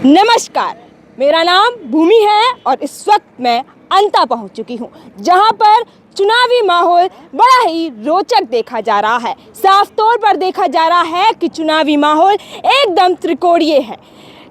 नमस्कार, मेरा नाम भूमि है और इस वक्त मैं अंता पहुंच चुकी हूं, जहां पर चुनावी माहौल बड़ा ही रोचक देखा जा रहा है। साफ तौर पर देखा जा रहा है कि चुनावी माहौल एकदम त्रिकोणीय है।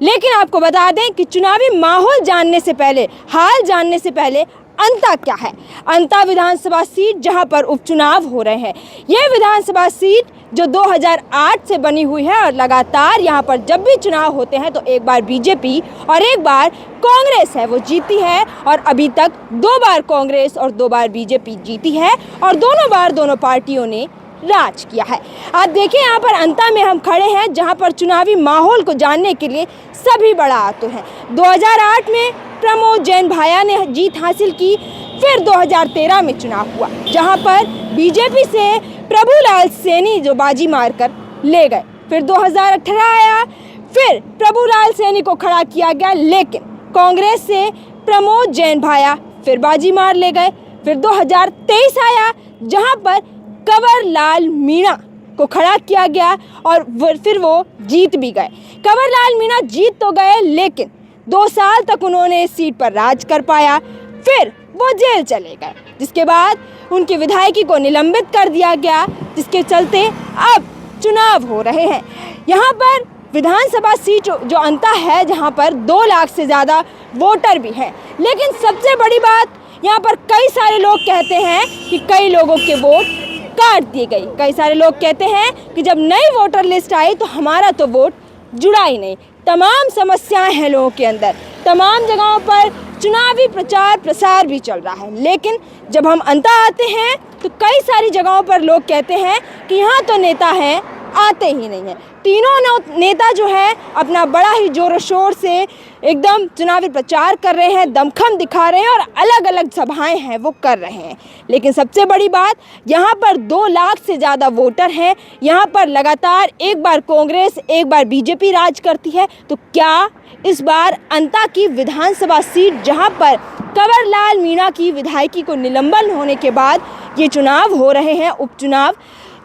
लेकिन आपको बता दें कि चुनावी माहौल जानने से पहले, हाल जानने से पहले अंता क्या है। अंता विधानसभा सीट जहां पर उपचुनाव हो रहे हैं। यह विधानसभा सीट जो 2008 से बनी हुई है और लगातार यहां पर जब भी चुनाव होते हैं तो एक बार बीजेपी और एक बार कांग्रेस है वो जीती है, और अभी तक 2 बार कांग्रेस और 2 बार बीजेपी जीती है और दोनों बार दोनों पार्टियों ने राज किया है। आप देखिए यहाँ पर अंता में हम खड़े हैं, जहाँ पर चुनावी माहौल को जानने के लिए सभी बड़ा आतुर हैं। 2008 में प्रमोद जैन भाया ने जीत हासिल की, फिर 2013 में चुनाव हुआ जहाँ पर बीजेपी से प्रभुलाल सैनी जो बाजी मारकर ले गए। फिर 2018 आया, फिर प्रभुलाल सैनी को खड़ा किया गया, लेकिन कांग्रेस से प्रमोद जैन भाया फिर बाजी मार ले गए। फिर 2023 आया जहाँ पर कंवर लाल मीणा को खड़ा किया गया और फिर वो जीत भी गए। कंवर लाल मीणा जीत तो गए, लेकिन 2 साल तक उन्होंने इस सीट पर राज कर पाया, फिर वो जेल चले गए, जिसके बाद उनकी विधायकी को निलंबित कर दिया गया, जिसके चलते अब चुनाव हो रहे हैं। यहाँ पर विधानसभा सीट जो अंता है, जहाँ पर 2 लाख से ज़्यादा वोटर भी हैं। लेकिन सबसे बड़ी बात, यहाँ पर कई सारे लोग कहते हैं कि कई लोगों के वोट काट दी गई। कई सारे लोग कहते हैं कि जब नई वोटर लिस्ट आई तो हमारा तो वोट जुड़ा ही नहीं। तमाम समस्याएं हैं लोगों के अंदर, तमाम जगहों पर चुनावी प्रचार प्रसार भी चल रहा है। लेकिन जब हम अंता आते हैं तो कई सारी जगहों पर लोग कहते हैं कि यहाँ तो नेता हैं, आते ही नहीं हैं। तीनों नेता जो है अपना बड़ा ही जोरों शोर से एकदम चुनावी प्रचार कर रहे हैं, दमखम दिखा रहे हैं और अलग अलग सभाएं हैं वो कर रहे हैं। लेकिन सबसे बड़ी बात, यहाँ पर 2 लाख से ज़्यादा वोटर हैं। यहाँ पर लगातार एक बार कांग्रेस एक बार बीजेपी राज करती है, तो क्या इस बार अंता की विधानसभा सीट जहाँ पर कंवर लाल मीणा की विधायकी को निलंबन होने के बाद ये चुनाव हो रहे हैं, उपचुनाव,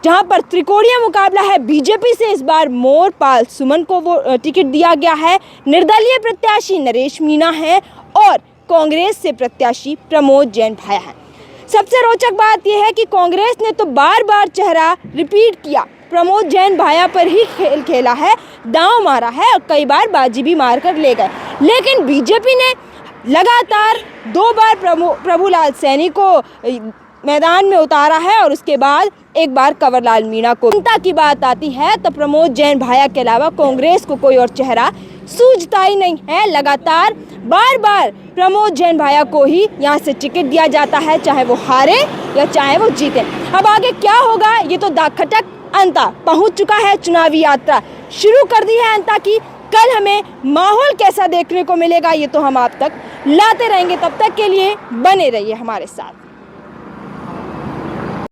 जहां पर त्रिकोणीय मुकाबला है। बीजेपी से इस बार मोरपाल सुमन को वो टिकट दिया गया है, निर्दलीय प्रत्याशी नरेश मीणा है और कांग्रेस से प्रत्याशी प्रमोद जैन भाया है। सबसे रोचक बात यह है कि कांग्रेस ने तो बार बार चेहरा रिपीट किया, प्रमोद जैन भाया पर ही खेल खेला है, दांव मारा है और कई बार बाजी भी मारकर ले गए। लेकिन बीजेपी ने लगातार 2 बार प्रभुलाल सैनी को मैदान में उतारा है और उसके बाद एक बार कंवर लाल मीणा को। अंता की बात आती है तो प्रमोद जैन भाया के अलावा कांग्रेस को कोई और चेहरा सूझता ही नहीं है। लगातार बार बार प्रमोद जैन भाया को ही यहाँ से टिकट दिया जाता है, चाहे वो हारे या चाहे वो जीते। अब आगे क्या होगा, ये तो दाखटक अंता पहुँच चुका है। चुनावी यात्रा शुरू कर दी है अंता की। कल हमें माहौल कैसा देखने को मिलेगा ये तो हम आप तक लाते रहेंगे। तब तक के लिए बने रहिए हमारे साथ।